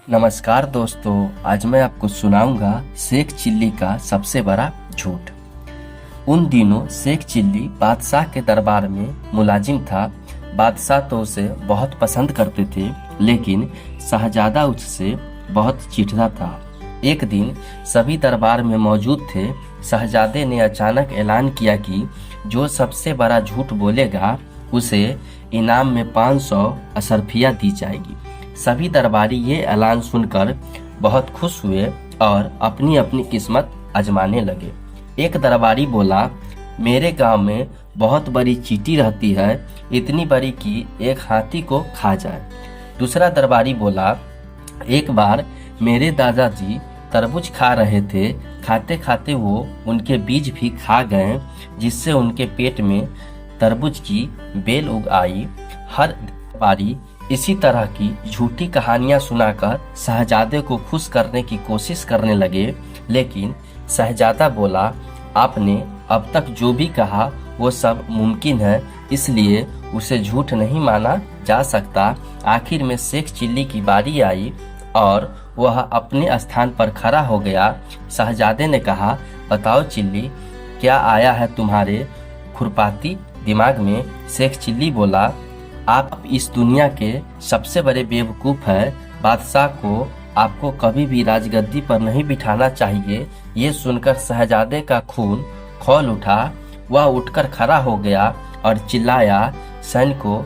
नमस्कार दोस्तों, आज मैं आपको सुनाऊंगा शेख चिल्ली का सबसे बड़ा झूठ। उन दिनों शेख चिल्ली बादशाह के दरबार में मुलाजिम था। बादशाह तो उसे बहुत पसंद करते थे, लेकिन शहजादा उससे बहुत चिढ़ता था। एक दिन सभी दरबार में मौजूद थे। शहजादे ने अचानक ऐलान किया कि जो सबसे बड़ा झूठ बोलेगा उसे इनाम में 500 अशर्फिया दी जाएगी। सभी दरबारी ये ऐलान सुनकर बहुत खुश हुए और अपनी अपनी किस्मत आजमाने लगे। एक दरबारी बोला, मेरे गांव में बहुत बड़ी चींटी रहती है, इतनी बड़ी कि एक हाथी को खा जाए। दूसरा दरबारी बोला, एक बार मेरे दादाजी तरबूज खा रहे थे, खाते खाते वो उनके बीज भी खा गए, जिससे उनके पेट में तरबूज की बेल उग आई। हर दरबारी इसी तरह की झूठी कहानियां सुनाकर शहजादे को खुश करने की कोशिश करने लगे, लेकिन शहजादा बोला, आपने अब तक जो भी कहा वो सब मुमकिन है, इसलिए उसे झूठ नहीं माना जा सकता। आखिर में शेख चिल्ली की बारी आई और वह अपने स्थान पर खड़ा हो गया। शहजादे ने कहा, बताओ चिल्ली, क्या आया है तुम्हारे खुरपाती दिमाग में? शेख चिल्ली बोला, आप इस दुनिया के सबसे बड़े बेवकूफ़ हैं। बादशाह को आपको कभी भी राजगद्दी पर नहीं बिठाना चाहिए। ये सुनकर शहजादे का खून खौल उठा। वह उठकर खड़ा हो गया और चिल्लाया, सैनिकों,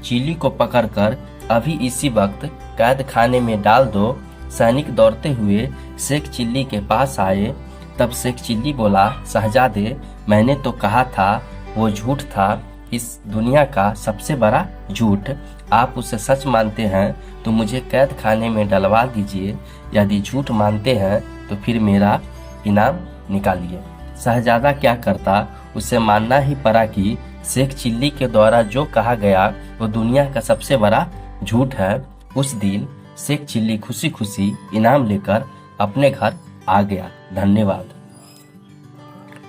चिल्ली को पकड़कर अभी इसी वक्त कैद खाने में डाल दो। सैनिक दौड़ते हुए शेख चिल्ली के पास आए। तब शेख चिल्ली बोला, शहजादे, मैंने तो कहा था वो झूठ था, इस दुनिया का सबसे बड़ा झूठ। आप उसे सच मानते हैं तो मुझे कैद खाने में डलवा दीजिए, यदि झूठ मानते हैं तो फिर मेरा इनाम निकालिए। शहजादा क्या करता, उसे मानना ही पड़ा कि शेख चिल्ली के द्वारा जो कहा गया वो दुनिया का सबसे बड़ा झूठ है। उस दिन शेख चिल्ली खुशी खुशी इनाम लेकर अपने घर आ गया। धन्यवाद।